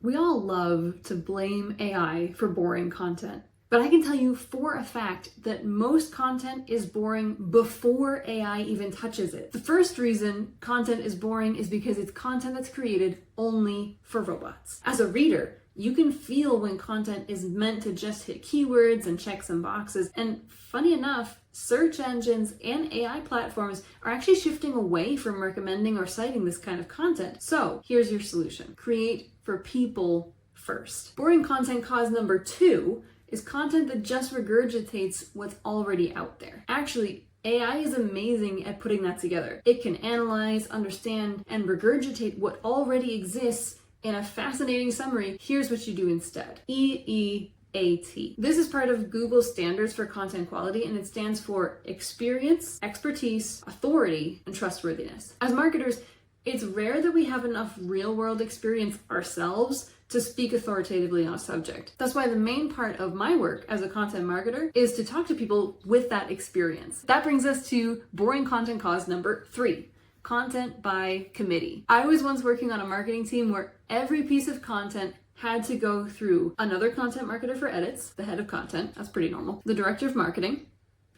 We all love to blame AI for boring content, but I can tell you for a fact that most content is boring before AI even touches it. The first reason content is boring is because it's content that's created only for robots. As a reader, you can feel when content is meant to just hit keywords and check some boxes. And funny enough, search engines and AI platforms are actually shifting away from recommending or citing this kind of content. So here's your solution. Create for people first. Boring content cause number 2 is content that just regurgitates what's already out there. Actually, AI is amazing at putting that together. It can analyze, understand, and regurgitate what already exists in a fascinating summary. Here's what you do instead. EEAT. This is part of Google's standards for content quality, and it stands for experience, expertise, authority, and trustworthiness. As marketers, it's rare that we have enough real-world experience ourselves to speak authoritatively on a subject. That's why the main part of my work as a content marketer is to talk to people with that experience. That brings us to boring content cause number 3. Content by committee. I was once working on a marketing team where every piece of content had to go through another content marketer for edits, the head of content, that's pretty normal, the director of marketing,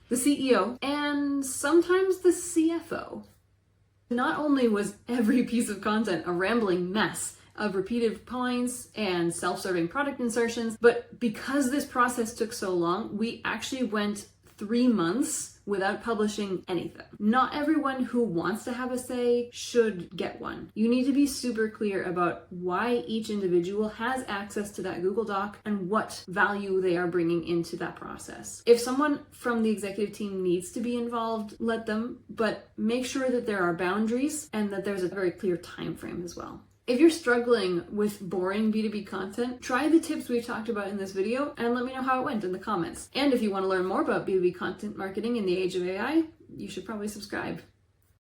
the CEO, and sometimes the CFO. Not only was every piece of content a rambling mess of repeated points and self-serving product insertions, but because this process took so long, we actually went 3 months without publishing anything. Not everyone who wants to have a say should get one. You need to be super clear about why each individual has access to that Google Doc and what value they are bringing into that process. If someone from the executive team needs to be involved, let them, but make sure that there are boundaries and that there's a very clear time frame as well. If you're struggling with boring B2B content, try the tips we've talked about in this video and let me know how it went in the comments. And if you want to learn more about B2B content marketing in the age of AI, you should probably subscribe.